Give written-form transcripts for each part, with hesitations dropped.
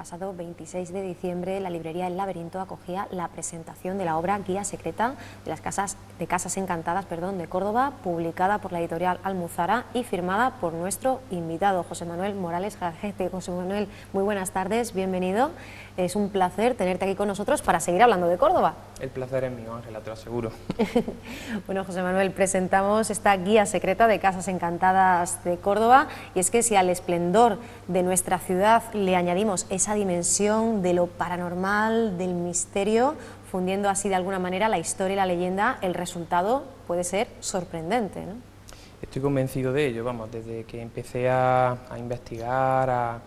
pasado 26 de diciembre la librería El Laberinto acogía la presentación de la obra Guía Secreta de las Casas Encantadas de Córdoba, publicada por la editorial Almuzara y firmada por nuestro invitado, José Manuel Morales Garcete. José Manuel, muy buenas tardes, bienvenido. Es un placer tenerte aquí con nosotros para seguir hablando de Córdoba. El placer es mío, Ángela, te lo aseguro. Bueno, José Manuel, presentamos esta Guía Secreta de Casas Encantadas de Córdoba, y es que si al esplendor de nuestra ciudad le añadimos esa dimensión de lo paranormal, del misterio, fundiendo así de alguna manera la historia y la leyenda, el resultado puede ser sorprendente, ¿no? Estoy convencido de ello, vamos, desde que empecé a investigar,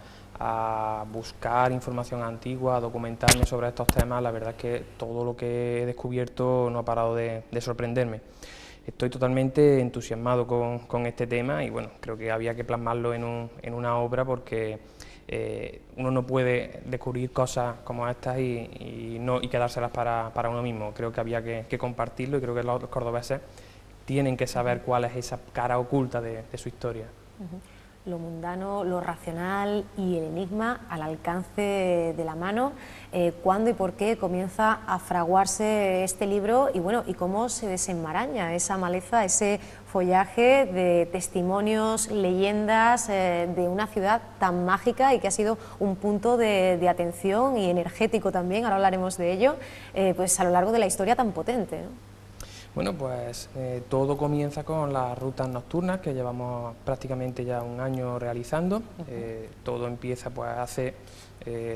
a buscar información antigua, a documentarme sobre estos temas, la verdad es que todo lo que he descubierto no ha parado de sorprenderme. Estoy totalmente entusiasmado con este tema y bueno, creo que había que plasmarlo en una obra porque uno no puede descubrir cosas como estas y quedárselas para uno mismo. Creo que había que compartirlo y creo que los cordobeses tienen que saber cuál es esa cara oculta de su historia. Lo mundano, lo racional y el enigma al alcance de la mano. ¿Cuándo y por qué comienza a fraguarse este libro y bueno, y cómo se desenmaraña esa maleza, ese follaje de testimonios, leyendas de una ciudad tan mágica y que ha sido un punto de atención y energético también, ahora hablaremos de ello, pues a lo largo de la historia tan potente, ¿no? Bueno, pues todo comienza con las rutas nocturnas que llevamos prácticamente ya un año realizando. Todo empieza pues hace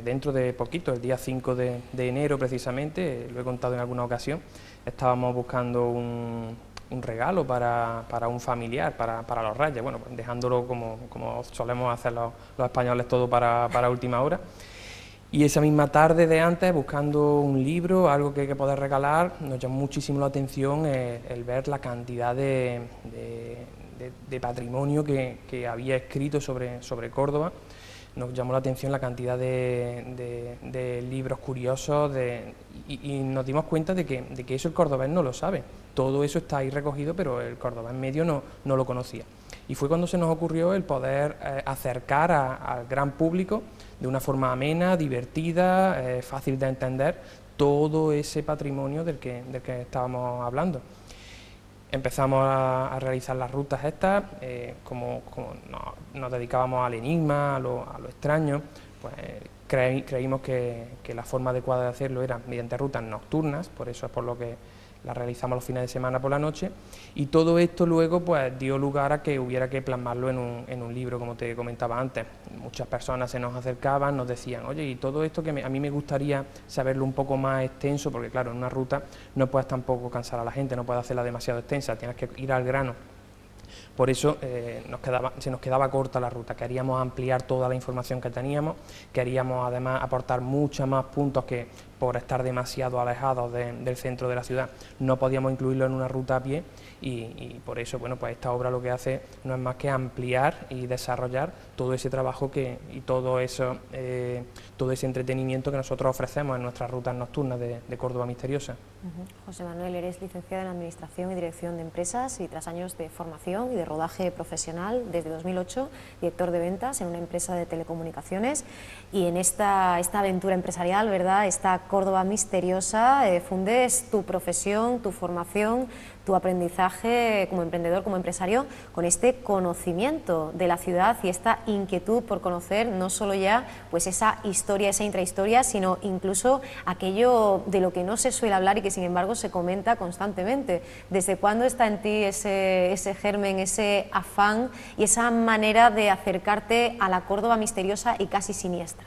dentro de poquito, el día 5 de enero precisamente, lo he contado en alguna ocasión, estábamos buscando un regalo para un familiar, para los Reyes, bueno, pues dejándolo como solemos hacer los españoles todo para última hora. Y esa misma tarde de antes, buscando un libro, algo que hay que poder regalar, nos llamó muchísimo la atención el ver la cantidad de patrimonio que había escrito sobre Córdoba. Nos llamó la atención la cantidad de libros curiosos y nos dimos cuenta de que eso el cordobés no lo sabe. Todo eso está ahí recogido, pero el cordobés medio no lo conocía. Y fue cuando se nos ocurrió el poder acercar al gran público de una forma amena, divertida, fácil de entender, todo ese patrimonio del que estábamos hablando. Empezamos a realizar las rutas estas, como nos dedicábamos al enigma, a lo extraño, pues creímos que la forma adecuada de hacerlo era mediante rutas nocturnas, por eso es por lo que las realizamos los fines de semana por la noche, y todo esto luego pues dio lugar a que hubiera que plasmarlo en un libro, como te comentaba antes. Muchas personas se nos acercaban, nos decían, oye, y todo esto que a mí me gustaría saberlo un poco más extenso, porque claro, en una ruta no puedes tampoco cansar a la gente, no puedes hacerla demasiado extensa, tienes que ir al grano. Por eso se nos quedaba corta la ruta, queríamos ampliar toda la información que teníamos, queríamos además aportar muchos más puntos que por estar demasiado alejados del centro de la ciudad no podíamos incluirlo en una ruta a pie y por eso bueno, pues esta obra lo que hace no es más que ampliar y desarrollar todo ese trabajo y todo ese entretenimiento que nosotros ofrecemos en nuestras rutas nocturnas de Córdoba Misteriosa. José Manuel, eres licenciado en Administración y Dirección de Empresas y tras años de formación y de rodaje profesional, desde 2008, director de ventas en una empresa de telecomunicaciones, y en esta aventura empresarial, ¿verdad?, esta Córdoba misteriosa, fundes tu profesión, tu formación, tu aprendizaje como emprendedor, como empresario, con este conocimiento de la ciudad y esta inquietud por conocer no solo ya pues esa historia, esa intrahistoria, sino incluso aquello de lo que no se suele hablar y que sin embargo se comenta constantemente. ¿Desde cuándo está en ti ese germen, ese afán y esa manera de acercarte a la Córdoba misteriosa y casi siniestra?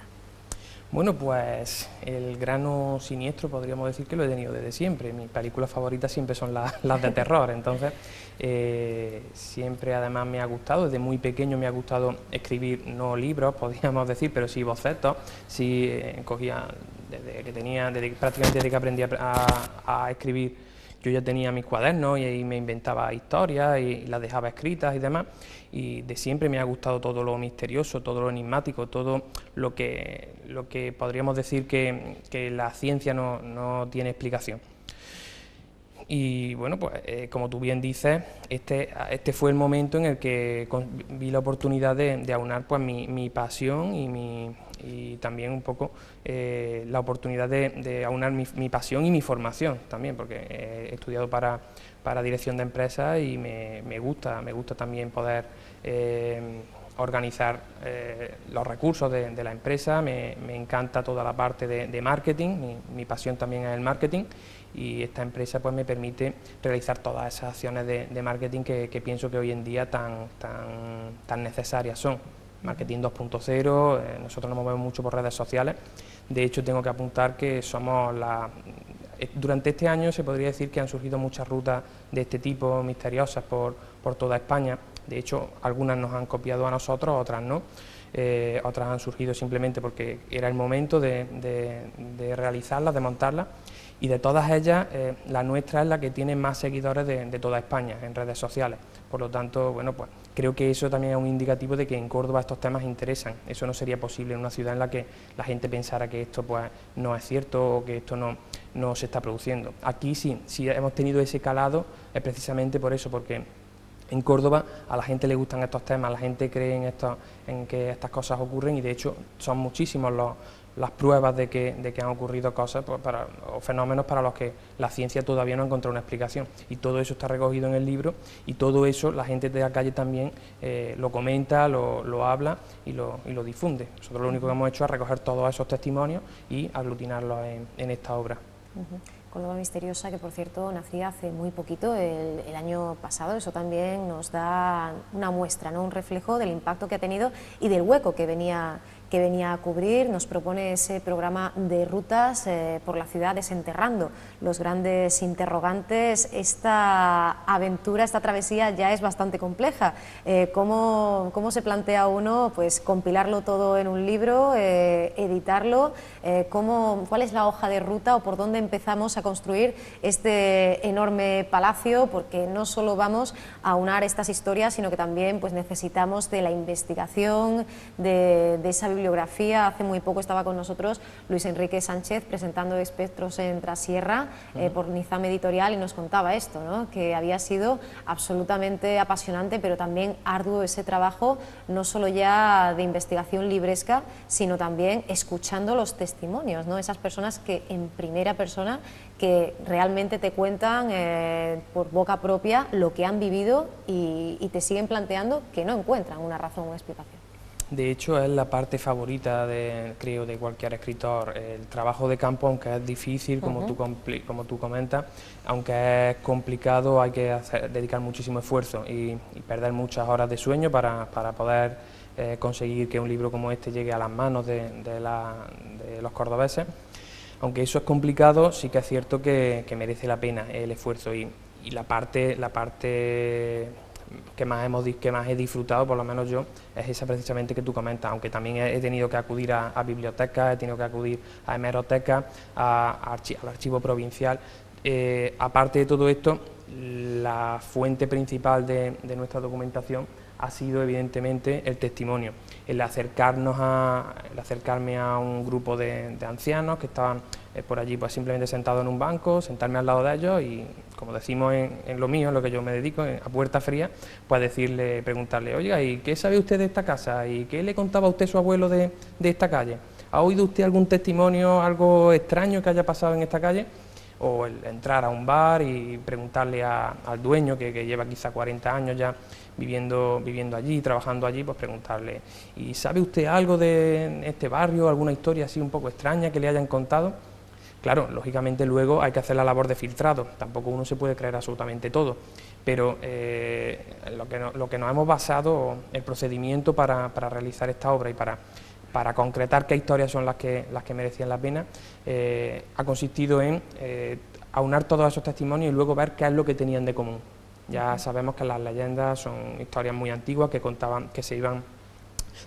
Bueno, pues el grano siniestro podríamos decir que lo he tenido desde siempre. Mis películas favoritas siempre son las de terror, entonces siempre además me ha gustado, desde muy pequeño me ha gustado escribir, no libros, podríamos decir, pero sí bocetos, sí cogía, prácticamente desde que aprendí a escribir, yo ya tenía mis cuadernos y ahí me inventaba historias y las dejaba escritas y demás, y de siempre me ha gustado todo lo misterioso, todo lo enigmático, todo lo que podríamos decir que la ciencia no tiene explicación. Y bueno, pues como tú bien dices, este fue el momento en el que vi la oportunidad de aunar pues mi pasión y también un poco la oportunidad de aunar mi pasión y mi formación también, porque he estudiado para dirección de empresas y me gusta también poder organizar los recursos de la empresa. Me encanta toda la parte de marketing, mi pasión también es el marketing, y esta empresa pues me permite realizar todas esas acciones de marketing que pienso que hoy en día tan necesarias son. Marketing 2.0, nosotros nos movemos mucho por redes sociales. De hecho, tengo que apuntar que durante este año se podría decir que han surgido muchas rutas de este tipo misteriosas por toda España. De hecho, algunas nos han copiado a nosotros, otras no. Otras han surgido simplemente porque era el momento de realizarlas, de montarlas, y de todas ellas la nuestra es la que tiene más seguidores de toda España en redes sociales. Por lo tanto, bueno, pues creo que eso también es un indicativo de que en Córdoba estos temas interesan. Eso no sería posible en una ciudad en la que la gente pensara que esto pues no es cierto o que esto no se está produciendo. Aquí sí hemos tenido ese calado, es precisamente por eso, porque en Córdoba a la gente le gustan estos temas, la gente cree en que estas cosas ocurren, y de hecho son muchísimos las pruebas de que han ocurrido cosas o fenómenos para los que la ciencia todavía no ha encontrado una explicación, y todo eso está recogido en el libro, y todo eso la gente de la calle también lo comenta, lo habla y lo difunde. Nosotros lo único que hemos hecho es recoger todos esos testimonios y aglutinarlos en esta obra. Córdoba Misteriosa, que por cierto nacía hace muy poquito, el año pasado. Eso también nos da una muestra, ¿no? Un reflejo del impacto que ha tenido y del hueco que venía a cubrir. Nos propone ese programa de rutas por la ciudad, desenterrando los grandes interrogantes. Esta aventura, esta travesía ya es bastante compleja. ¿Cómo se plantea uno pues compilarlo todo en un libro, editarlo? ¿Cuál es la hoja de ruta o por dónde empezamos a construir este enorme palacio? Porque no solo vamos a aunar estas historias, sino que también pues necesitamos de la investigación, de esa bibliografía. Hace muy poco estaba con nosotros Luis Enrique Sánchez presentando Espectros en Trasierra por Nizam Editorial, y nos contaba esto, ¿no? Que había sido absolutamente apasionante, pero también arduo ese trabajo, no solo ya de investigación libresca, sino también escuchando los testimonios, ¿no? Esas personas que en primera persona que realmente te cuentan por boca propia lo que han vivido y te siguen planteando que no encuentran una razón o una explicación. De hecho, es la parte favorita, creo, de cualquier escritor. El trabajo de campo, aunque es difícil, como tú comentas, aunque es complicado, hay que dedicar muchísimo esfuerzo y perder muchas horas de sueño para poder conseguir que un libro como este llegue a las manos de los cordobeses. Aunque eso es complicado, sí que es cierto que merece la pena el esfuerzo, y la parte que más he disfrutado, por lo menos yo, es esa precisamente que tú comentas, aunque también he tenido que acudir a bibliotecas, he tenido que acudir a hemerotecas, al archivo provincial. Aparte de todo esto, la fuente principal de nuestra documentación ha sido evidentemente el testimonio, el acercarme a un grupo de ancianos que estaban por allí pues simplemente sentados en un banco, sentarme al lado de ellos y, como decimos en lo mío, en lo que yo me dedico, a puerta fría, pues preguntarle, oiga, ¿y qué sabe usted de esta casa? ¿Y qué le contaba a usted su abuelo de esta calle? ¿Ha oído usted algún testimonio, algo extraño que haya pasado en esta calle? O el entrar a un bar y preguntarle al dueño, que lleva quizá 40 años ya viviendo allí, trabajando allí, pues preguntarle, ¿y sabe usted algo de este barrio, alguna historia así un poco extraña que le hayan contado? Claro, lógicamente luego hay que hacer la labor de filtrado, tampoco uno se puede creer absolutamente todo, pero lo que nos hemos basado, el procedimiento para realizar esta obra y para concretar qué historias son las que merecían la pena, ha consistido en aunar todos esos testimonios y luego ver qué es lo que tenían de común. Ya sabemos que las leyendas son historias muy antiguas que contaban, que se iban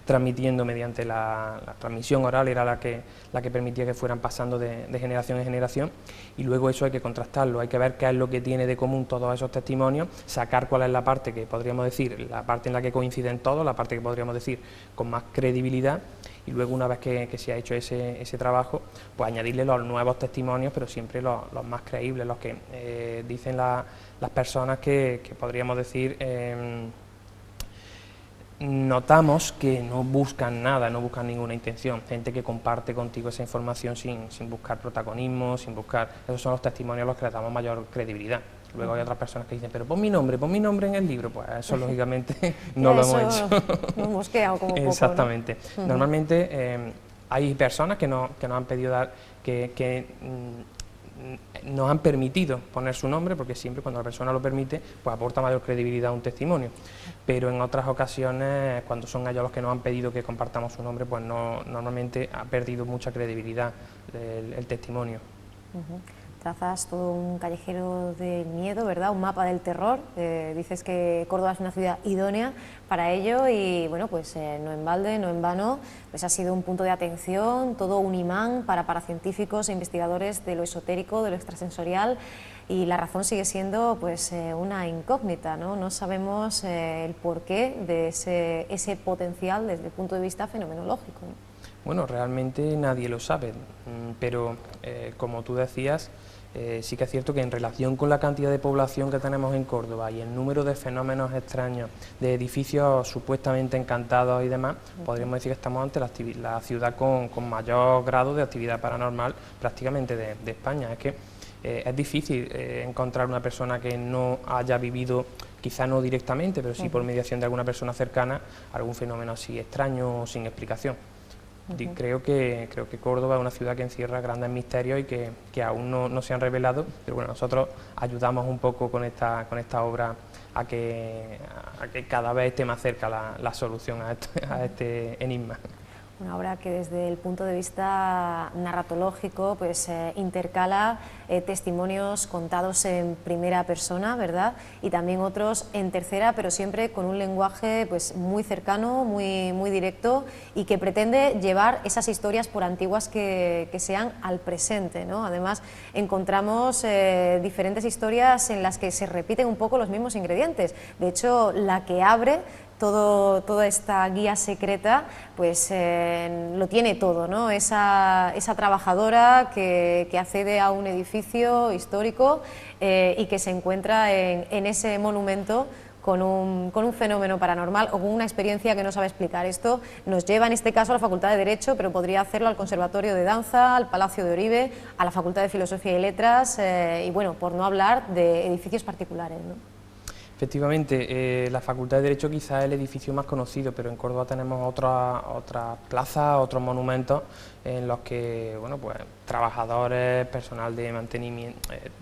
transmitiendo mediante la transmisión oral, era la que permitía que fueran pasando de generación en generación, y luego eso hay que contrastarlo, hay que ver qué es lo que tiene de común todos esos testimonios, sacar cuál es la parte que podríamos decir, la parte en la que coinciden todos, la parte que podríamos decir con más credibilidad, y luego una vez que se ha hecho ese trabajo, pues añadirle los nuevos testimonios, pero siempre los más creíbles, los que dicen las personas que podríamos decir notamos que no buscan nada, no buscan ninguna intención, gente que comparte contigo esa información sin buscar protagonismo, sin buscar, esos son los testimonios a los que le damos mayor credibilidad. Luego hay otras personas que dicen, pero pon mi nombre en el libro, pues eso lógicamente no lo hemos hecho. Lo hemos quedado como poco, exactamente. ¿no? Normalmente hay personas que nos han pedido dar, nos han permitido poner su nombre, porque siempre cuando la persona lo permite, pues aporta mayor credibilidad a un testimonio, pero en otras ocasiones, cuando son ellos los que nos han pedido que compartamos su nombre, pues no, normalmente ha perdido mucha credibilidad el testimonio. Trazas todo un callejero del miedo, ¿verdad? Un mapa del terror. Dices que Córdoba es una ciudad idónea para ello y, bueno, pues no en balde, no en vano, pues ha sido un punto de atención, todo un imán para científicos e investigadores de lo esotérico, de lo extrasensorial, y la razón sigue siendo pues una incógnita, ¿no? No sabemos el porqué de ese potencial desde el punto de vista fenomenológico, ¿no? Bueno, realmente nadie lo sabe, pero como tú decías, sí que es cierto que en relación con la cantidad de población que tenemos en Córdoba y el número de fenómenos extraños, de edificios supuestamente encantados y demás, podríamos decir que estamos ante la ciudad con mayor grado de actividad paranormal prácticamente de España. Es que es difícil encontrar una persona que no haya vivido, quizá no directamente, pero sí por mediación de alguna persona cercana, algún fenómeno así extraño o sin explicación. Creo que Córdoba es una ciudad que encierra grandes misterios y que aún no se han revelado, pero bueno, nosotros ayudamos un poco con esta obra a que cada vez esté más cerca la solución a este enigma. Una obra que desde el punto de vista narratológico pues intercala testimonios contados en primera persona, ¿verdad? Y también otros en tercera, pero siempre con un lenguaje pues muy cercano, muy directo, y que pretende llevar esas historias, por antiguas que sean, al presente, ¿no? Además encontramos diferentes historias en las que se repiten un poco los mismos ingredientes. De hecho, la que abre toda esta guía secreta, pues lo tiene todo, ¿no? Esa trabajadora que accede a un edificio histórico y que se encuentra en ese monumento con un fenómeno paranormal o con una experiencia que no sabe explicar. Esto nos lleva en este caso a la Facultad de Derecho, pero podría hacerlo al Conservatorio de Danza, al Palacio de Oribe, a la Facultad de Filosofía y Letras y, bueno, por no hablar de edificios particulares, ¿no? Efectivamente, la Facultad de Derecho quizás es el edificio más conocido, pero en Córdoba tenemos otras plazas, otros monumentos en los que, bueno, pues trabajadores, personal de mantenimiento,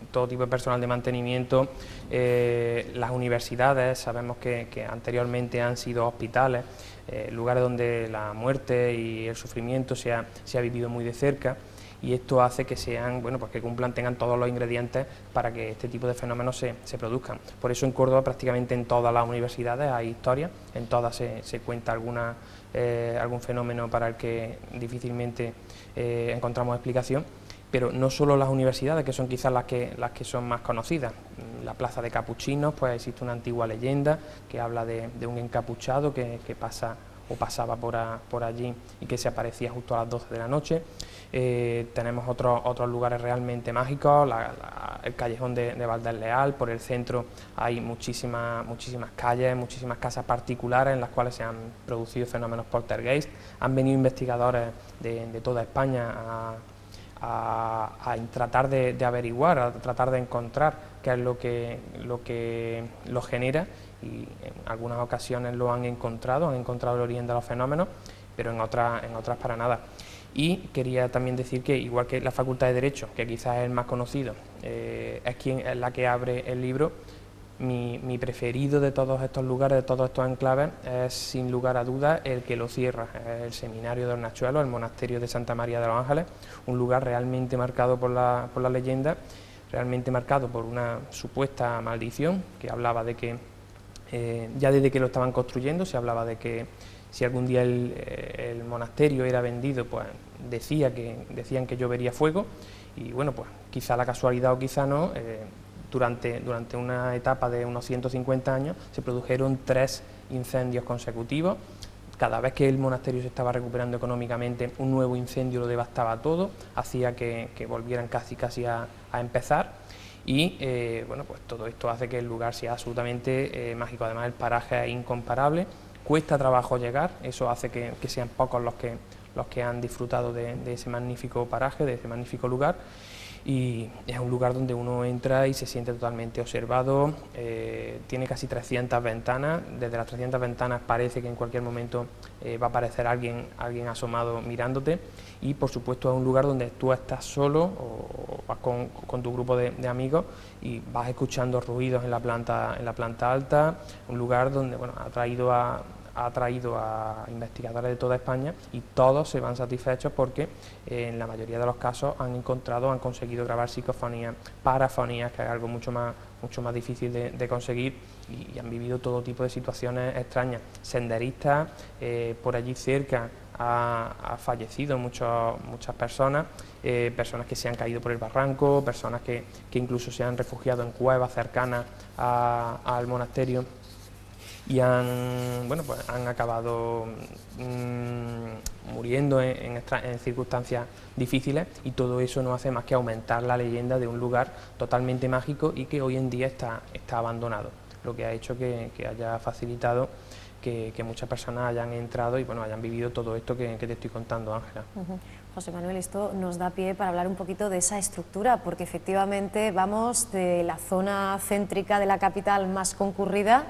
todo tipo de personal de mantenimiento, las universidades, sabemos que anteriormente han sido hospitales, lugares donde la muerte y el sufrimiento se ha vivido muy de cerca. Y esto hace que sean, bueno, pues que tengan todos los ingredientes para que este tipo de fenómenos se produzcan. Por eso en Córdoba prácticamente en todas las universidades hay historias, en todas se cuenta algún fenómeno para el que difícilmente encontramos explicación, pero no solo las universidades, que son quizás las que son más conocidas. En la Plaza de Capuchinos pues existe una antigua leyenda que habla de un encapuchado que pasa o pasaba por allí y que se aparecía justo a las 12 de la noche. Tenemos otros lugares realmente mágicos, el callejón de Valdés Leal. Por el centro hay muchísimas calles, muchísimas casas particulares en las cuales se han producido fenómenos poltergeist. Han venido investigadores de toda España a tratar de averiguar, a tratar de encontrar qué es lo que lo genera, y en algunas ocasiones lo han encontrado el origen de los fenómenos, pero en otras para nada. Y quería también decir que, igual que la Facultad de Derecho, que quizás es el más conocido, es la que abre el libro, mi preferido de todos estos lugares, de todos estos enclaves, es sin lugar a dudas el que lo cierra, el Seminario de Hornachuelos, el Monasterio de Santa María de los Ángeles, un lugar realmente marcado por la leyenda, realmente marcado por una supuesta maldición, que hablaba de que ya desde que lo estaban construyendo se hablaba de que si algún día el monasterio era vendido, pues decían que llovería fuego, y bueno, pues quizá la casualidad o quizá no, durante una etapa de unos 150 años se produjeron 3 incendios consecutivos. Cada vez que el monasterio se estaba recuperando económicamente, un nuevo incendio lo devastaba todo, hacía que volvieran casi a empezar, y bueno, pues todo esto hace que el lugar sea absolutamente mágico. Además, el paraje es incomparable, cuesta trabajo llegar, eso hace que sean pocos los que han disfrutado de ese magnífico paraje, de ese magnífico lugar. Y es un lugar donde uno entra y se siente totalmente observado, tiene casi 300 ventanas, desde las 300 ventanas parece que en cualquier momento va a aparecer alguien asomado mirándote, y por supuesto es un lugar donde tú estás solo o vas con tu grupo de amigos y vas escuchando ruidos en la planta alta, un lugar donde bueno, ha traído a investigadores de toda España, y todos se van satisfechos porque en la mayoría de los casos han conseguido grabar psicofonías, parafonías, que es algo mucho más difícil de conseguir, y han vivido todo tipo de situaciones extrañas. Senderistas, por allí cerca ha fallecido muchas personas, personas que se han caído por el barranco, personas que incluso se han refugiado en cuevas cercanas al monasterio, y han acabado muriendo en circunstancias difíciles, y todo eso no hace más que aumentar la leyenda de un lugar totalmente mágico y que hoy en día está abandonado, lo que ha hecho que haya facilitado que muchas personas hayan entrado y bueno, hayan vivido todo esto que te estoy contando, Ángela. José Manuel, esto nos da pie para hablar un poquito de esa estructura, porque efectivamente vamos de la zona céntrica de la capital más concurrida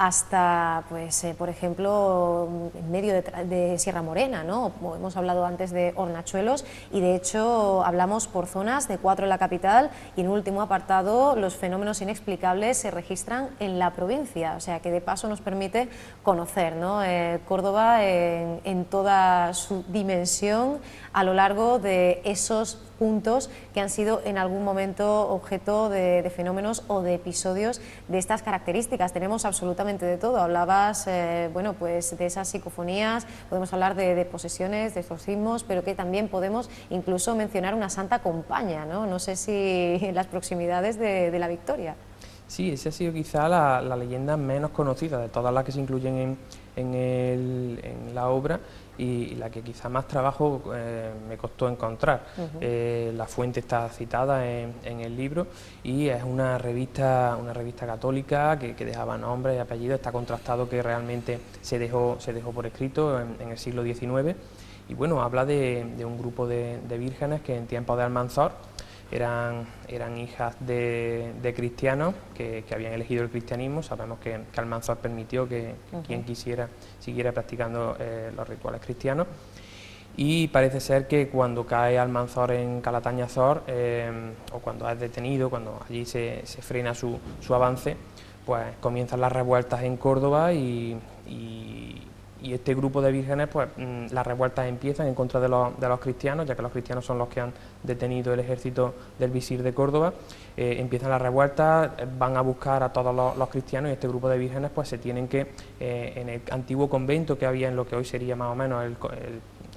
hasta, pues, por ejemplo, en medio de Sierra Morena, ¿no? Como hemos hablado antes de Hornachuelos, y de hecho hablamos por zonas de 4 en la capital, y en último apartado los fenómenos inexplicables se registran en la provincia, o sea que de paso nos permite conocer, ¿no? Córdoba en toda su dimensión a lo largo de esos puntos que han sido en algún momento objeto de fenómenos o de episodios de estas características. Tenemos absolutamente de todo. Hablabas bueno, pues de esas psicofonías, podemos hablar de posesiones, de exorcismos, pero que también podemos incluso mencionar una santa compañía, ¿no? No sé si en las proximidades de la Victoria. Sí, esa ha sido quizá la leyenda menos conocida de todas las que se incluyen en la obra, y la que quizá más trabajo me costó encontrar. La fuente está citada en el libro, y es una revista católica que dejaba nombre y apellido. Está contrastado que realmente se dejó por escrito en el siglo XIX, y bueno, habla de un grupo de vírgenes que en tiempos de Almanzor eran hijas de cristianos que habían elegido el cristianismo. Sabemos que Almanzor permitió que quien quisiera siguiera practicando los rituales cristianos, y parece ser que cuando cae Almanzor en Calatañazor, o cuando es detenido, cuando allí se frena su avance, pues comienzan las revueltas en Córdoba, y este grupo de vírgenes, pues las revueltas empiezan en contra de los cristianos, ya que los cristianos son los que han detenido el ejército del visir de Córdoba. Empiezan las revueltas, van a buscar a todos los cristianos, y este grupo de vírgenes pues se tienen que, en el antiguo convento que había en lo que hoy sería más o menos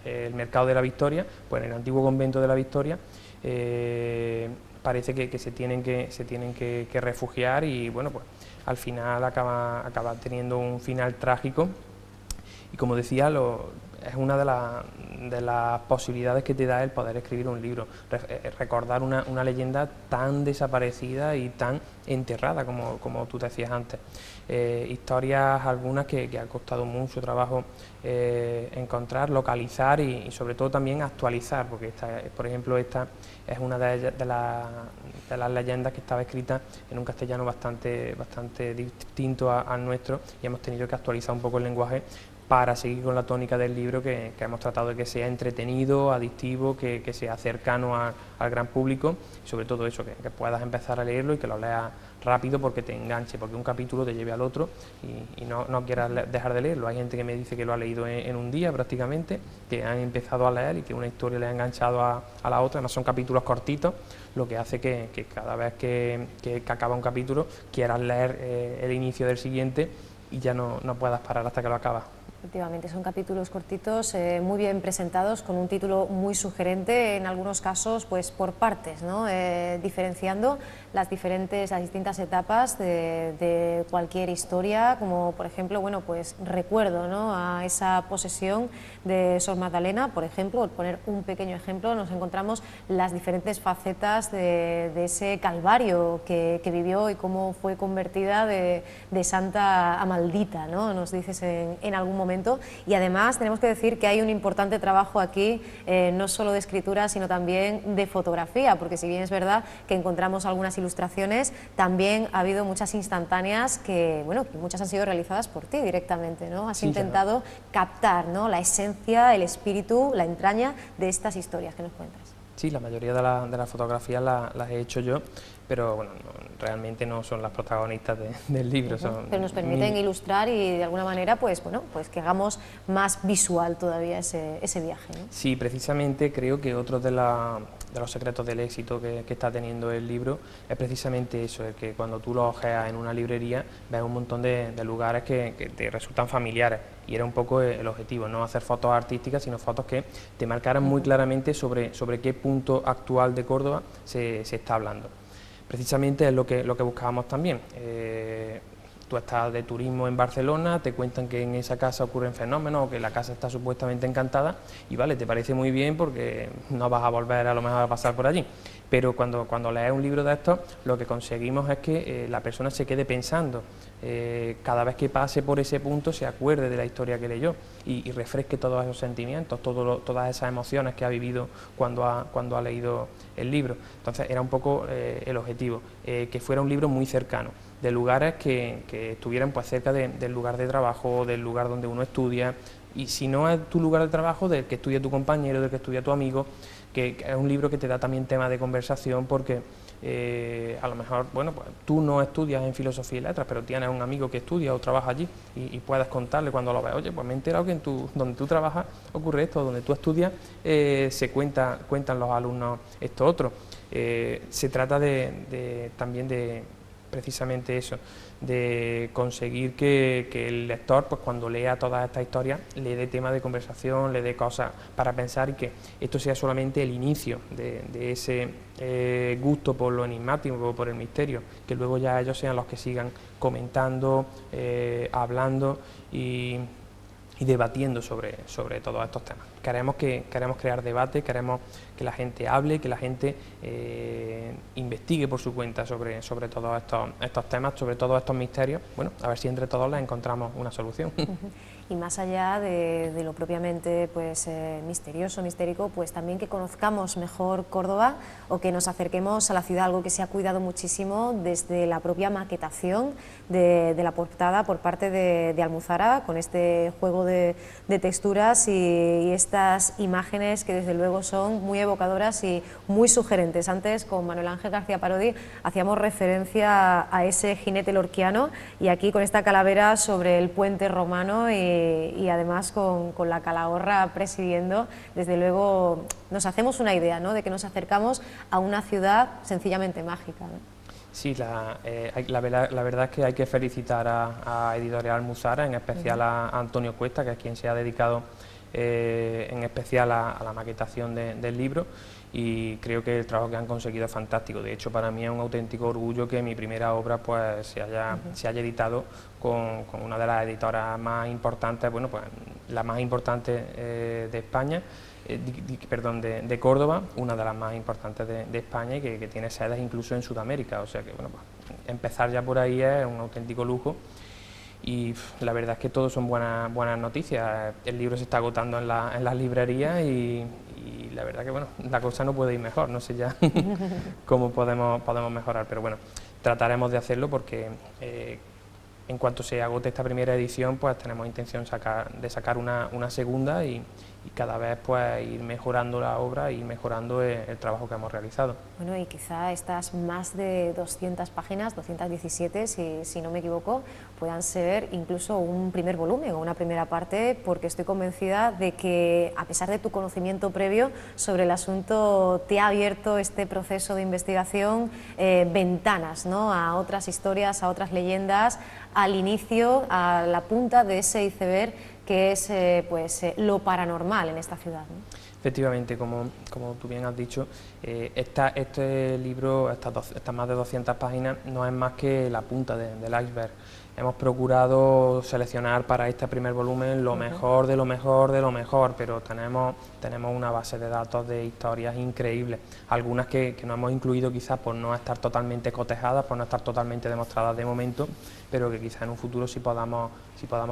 el Mercado de la Victoria, pues en el antiguo convento de la Victoria, parece que se tienen que refugiar, y bueno, pues al final acaba teniendo un final trágico. Y como decía, es una de las posibilidades que te da el poder escribir un libro, recordar una leyenda tan desaparecida y tan enterrada como tú decías antes. Historias algunas que ha costado mucho trabajo encontrar, localizar y sobre todo también actualizar, porque por ejemplo esta es una de las leyendas que estaba escrita en un castellano bastante distinto al nuestro, y hemos tenido que actualizar un poco el lenguaje para seguir con la tónica del libro, que hemos tratado de que sea entretenido, adictivo, que sea cercano al gran público, y sobre todo eso, que puedas empezar a leerlo y que lo leas rápido porque te enganche, porque un capítulo te lleve al otro y no quieras dejar de leerlo. Hay gente que me dice que lo ha leído en un día prácticamente, que han empezado a leer y que una historia le ha enganchado a la otra. Además son capítulos cortitos, lo que hace que cada vez que acaba un capítulo quieras leer el inicio del siguiente y ya no puedas parar hasta que lo acabas. Efectivamente, son capítulos cortitos, muy bien presentados, con un título muy sugerente, en algunos casos pues por partes, ¿no? Diferenciando las distintas etapas de cualquier historia, como por ejemplo, bueno, pues recuerdo, ¿no?, a esa posesión de Sor Magdalena, por ejemplo, por poner un pequeño ejemplo, nos encontramos las diferentes facetas de ese calvario que vivió y cómo fue convertida de santa a maldita, ¿no?, nos dices en algún momento. Y además tenemos que decir que hay un importante trabajo aquí, no solo de escritura, sino también de fotografía, porque si bien es verdad que encontramos algunas ilustraciones, también ha habido muchas instantáneas que, bueno, que muchas han sido realizadas por ti directamente, ¿no? Has intentado captar, ¿no?, la esencia, el espíritu, la entraña de estas historias que nos cuentas. Sí, la mayoría de las fotografías las he hecho yo, pero bueno, realmente no son las protagonistas del libro. Pero nos permiten ilustrar y de alguna manera, pues bueno, pues que hagamos más visual todavía ese viaje, ¿no? Sí, precisamente creo que otro de los secretos del éxito que está teniendo el libro es precisamente eso, el que cuando tú lo ojeas en una librería ves un montón de lugares que te resultan familiares, y era un poco el objetivo, no hacer fotos artísticas, sino fotos que te marcaran muy claramente sobre qué punto actual de Córdoba se está hablando. Precisamente es lo que buscábamos también. Tú estás de turismo en Barcelona, te cuentan que en esa casa ocurren fenómenos o que la casa está supuestamente encantada y vale, te parece muy bien porque no vas a volver a lo mejor a pasar por allí. Pero cuando lees un libro de estos, lo que conseguimos es que la persona se quede pensando, cada vez que pase por ese punto se acuerde de la historia que leyó y refresque todos esos sentimientos, todas esas emociones que ha vivido cuando ha leído el libro. Entonces era un poco el objetivo, que fuera un libro muy cercano, de lugares que estuvieran pues cerca del lugar de trabajo, del lugar donde uno estudia, y si no es tu lugar de trabajo, del que estudia tu compañero, del que estudia tu amigo, que es un libro que te da también tema de conversación, porque a lo mejor, bueno, pues tú no estudias en filosofía y letras, pero tienes un amigo que estudia o trabaja allí y puedes contarle cuando lo ves, oye, pues me he enterado que donde tú trabajas ocurre esto, donde tú estudias cuentan los alumnos esto otro. Se trata también de precisamente eso, de conseguir que el lector, pues cuando lea todas estas historias, le dé tema de conversación, le dé cosas para pensar y que esto sea solamente el inicio de ese gusto por lo enigmático, por el misterio, que luego ya ellos sean los que sigan comentando, hablando y debatiendo sobre todos estos temas. Queremos crear debate, queremos que la gente hable, que la gente investigue por su cuenta sobre todos estos temas, sobre todos estos misterios. Bueno, a ver si entre todos les encontramos una solución. Y más allá de lo propiamente pues misterioso, mistérico, pues también que conozcamos mejor Córdoba o que nos acerquemos a la ciudad, algo que se ha cuidado muchísimo desde la propia maquetación de la portada por parte de Almuzara, con este juego de texturas y estas imágenes que desde luego son muy evocadoras y muy sugerentes. Antes con Manuel Ángel García Parodi hacíamos referencia a ese jinete lorquiano y aquí con esta calavera sobre el puente romano y además con la calahorra presidiendo, desde luego nos hacemos una idea, ¿no?, de que nos acercamos a una ciudad sencillamente mágica, ¿no? Sí, la verdad es que hay que felicitar a Editorial Almuzara, en especial a Antonio Cuesta, que es quien se ha dedicado en especial a la maquetación del libro, y creo que el trabajo que han conseguido es fantástico. De hecho, para mí es un auténtico orgullo que mi primera obra pues se haya editado con una de las editoras más importantes, bueno, pues la más importante de España, de Córdoba, una de las más importantes de España y que tiene sedes incluso en Sudamérica, o sea que bueno, pues, empezar ya por ahí es un auténtico lujo. Y la verdad es que todos son buenas noticias. El libro se está agotando en las librerías y la verdad que bueno, la cosa no puede ir mejor, no sé ya cómo podemos mejorar, pero bueno, trataremos de hacerlo porque en cuanto se agote esta primera edición, pues tenemos intención de sacar una segunda y cada vez pues ir mejorando la obra y mejorando el trabajo que hemos realizado. Bueno, y quizá estas más de 200 páginas, 217 si no me equivoco, puedan ser incluso un primer volumen o una primera parte, porque estoy convencida de que a pesar de tu conocimiento previo sobre el asunto, te ha abierto este proceso de investigación ventanas, ¿no?, a otras historias, a otras leyendas, al inicio, a la punta de ese iceberg qué es lo paranormal en esta ciudad, ¿no? Efectivamente, como tú bien has dicho, este libro, estas más de 200 páginas, no es más que la punta del iceberg. Hemos procurado seleccionar para este primer volumen lo mejor de lo mejor de lo mejor, pero tenemos una base de datos de historias increíbles, algunas que no hemos incluido quizás por no estar totalmente cotejadas, por no estar totalmente demostradas de momento, pero que quizás en un futuro sí podamos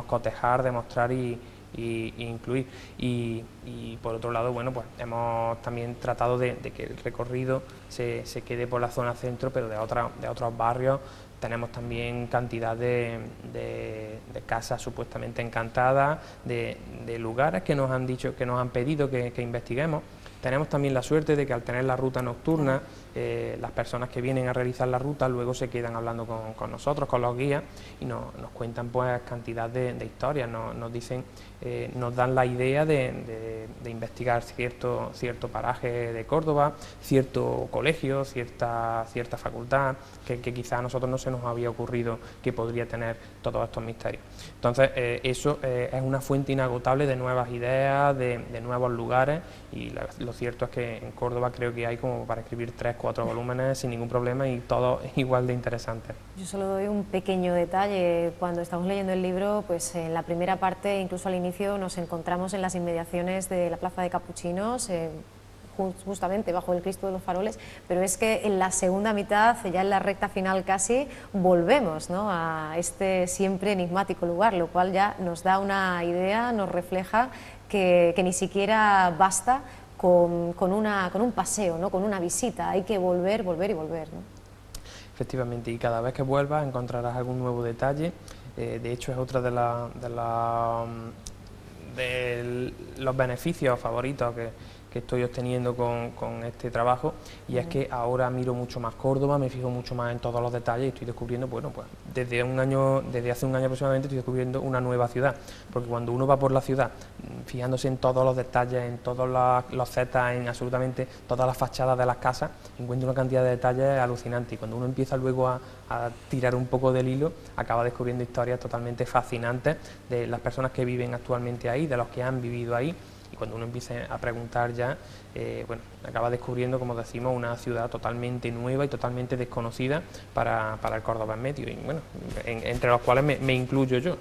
cotejar, demostrar y incluir. Y por otro lado, bueno, pues hemos también tratado de que el recorrido se quede por la zona centro, pero de otros barrios. Tenemos también cantidad de casas supuestamente encantadas, de lugares que nos han dicho, que nos han pedido que investiguemos. Tenemos también la suerte de que al tener la ruta nocturna, las personas que vienen a realizar la ruta luego se quedan hablando con nosotros, con los guías, y nos cuentan pues cantidad de historias, nos dicen, nos dan la idea de investigar cierto paraje de Córdoba, cierto colegio, cierta facultad, que quizás a nosotros no se nos había ocurrido que podría tener todos estos misterios. Entonces eso es una fuente inagotable de nuevas ideas, de nuevos lugares, y lo cierto es que en Córdoba creo que hay como para escribir 3-4 volúmenes sin ningún problema y todos igual de interesantes. Yo solo doy un pequeño detalle. Cuando estamos leyendo el libro, pues en la primera parte, incluso al inicio, nos encontramos en las inmediaciones de la Plaza de Capuchinos, justamente bajo el Cristo de los Faroles, pero es que en la segunda mitad, ya en la recta final casi, volvemos, ¿no?, a este siempre enigmático lugar, lo cual ya nos da una idea, nos refleja que ni siquiera basta con un paseo, ¿no?, con una visita, hay que volver y volver, ¿no? Efectivamente, y cada vez que vuelvas encontrarás algún nuevo detalle. De hecho es otra de los beneficios favoritos que estoy obteniendo con este trabajo, y es que ahora miro mucho más Córdoba, me fijo mucho más en todos los detalles y estoy descubriendo, bueno, pues desde hace un año aproximadamente estoy descubriendo una nueva ciudad, porque cuando uno va por la ciudad fijándose en todos los detalles, en todos los zetas, en absolutamente todas las fachadas de las casas, encuentra una cantidad de detalles alucinantes, y cuando uno empieza luego a tirar un poco del hilo, acaba descubriendo historias totalmente fascinantes de las personas que viven actualmente ahí, de los que han vivido ahí. Y cuando uno empieza a preguntar ya, bueno, acaba descubriendo, como decimos, una ciudad totalmente nueva y totalmente desconocida para el Córdoba en medio, y bueno, entre los cuales me incluyo yo,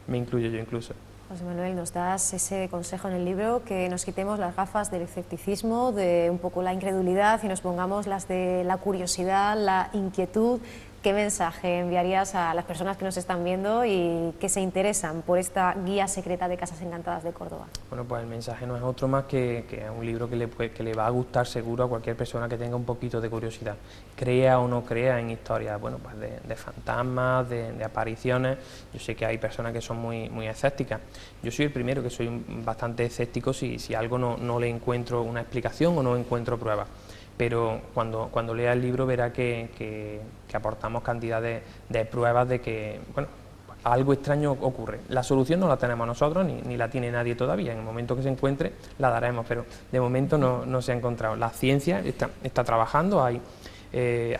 me incluyo yo incluso. José Manuel, nos das ese consejo en el libro, que nos quitemos las gafas del escepticismo, de un poco la incredulidad, y nos pongamos las de la curiosidad, la inquietud. ¿Qué mensaje enviarías a las personas que nos están viendo y que se interesan por esta guía secreta de Casas Encantadas de Córdoba? Bueno, pues el mensaje no es otro más que un libro que le va a gustar seguro a cualquier persona que tenga un poquito de curiosidad, crea o no crea en historias, bueno, pues de fantasmas, de apariciones. Yo sé que hay personas que son muy escépticas. Yo soy el primero que soy bastante escéptico si algo no le encuentro una explicación o no encuentro pruebas. Pero cuando lea el libro verá que aportamos cantidad de pruebas de que, bueno, algo extraño ocurre. La solución no la tenemos nosotros, ni la tiene nadie todavía. En el momento que se encuentre la daremos, pero de momento no se ha encontrado. La ciencia está trabajando, hay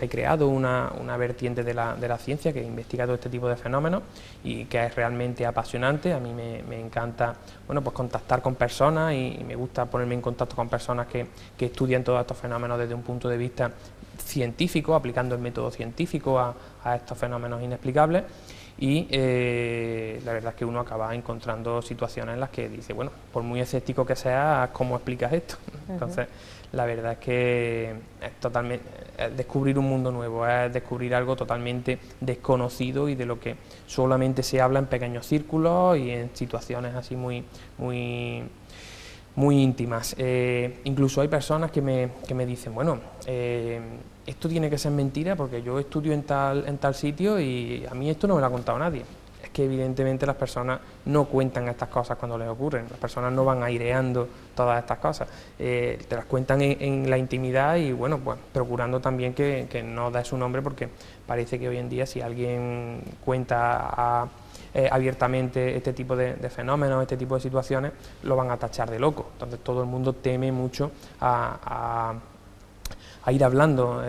creado una vertiente de la ciencia que investiga todo este tipo de fenómenos y que es realmente apasionante. A mí me encanta, bueno, pues contactar con personas y me gusta ponerme en contacto con personas que estudian todos estos fenómenos desde un punto de vista científico, aplicando el método científico a estos fenómenos inexplicables. Y la verdad es que uno acaba encontrando situaciones en las que dice, bueno, por muy escéptico que sea, ¿cómo explicas esto? Entonces, la verdad es que es descubrir un mundo nuevo, es descubrir algo totalmente desconocido y de lo que solamente se habla en pequeños círculos y en situaciones así muy íntimas. Incluso hay personas que me dicen, bueno, esto tiene que ser mentira porque yo estudio en tal sitio y a mí esto no me lo ha contado nadie. Es que evidentemente las personas no cuentan estas cosas cuando les ocurren, las personas no van aireando todas estas cosas, te las cuentan en la intimidad y bueno, pues procurando también que no dé su nombre, porque parece que hoy en día si alguien cuenta abiertamente este tipo de fenómenos, este tipo de situaciones, lo van a tachar de loco. Entonces todo el mundo teme mucho a a ir hablando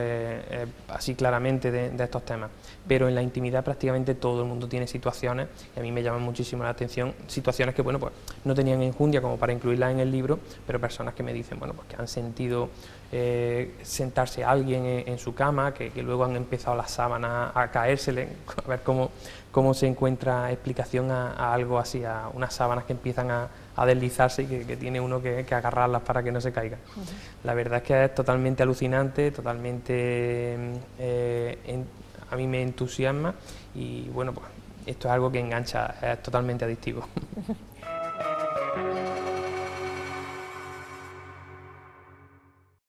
así claramente de estos temas, pero en la intimidad prácticamente todo el mundo tiene situaciones, y a mí me llaman muchísimo la atención, situaciones que, bueno, pues no tenían enjundia como para incluirlas en el libro, pero personas que me dicen, bueno, pues que han sentido sentarse a alguien en su cama, que luego han empezado las sábanas a caérsele, a ver cómo se encuentra explicación a algo así, a unas sábanas que empiezan a deslizarse y que tiene uno que agarrarlas para que no se caigan. La verdad es que es totalmente alucinante, totalmente a mí me entusiasma y bueno, pues esto es algo que engancha, es totalmente adictivo.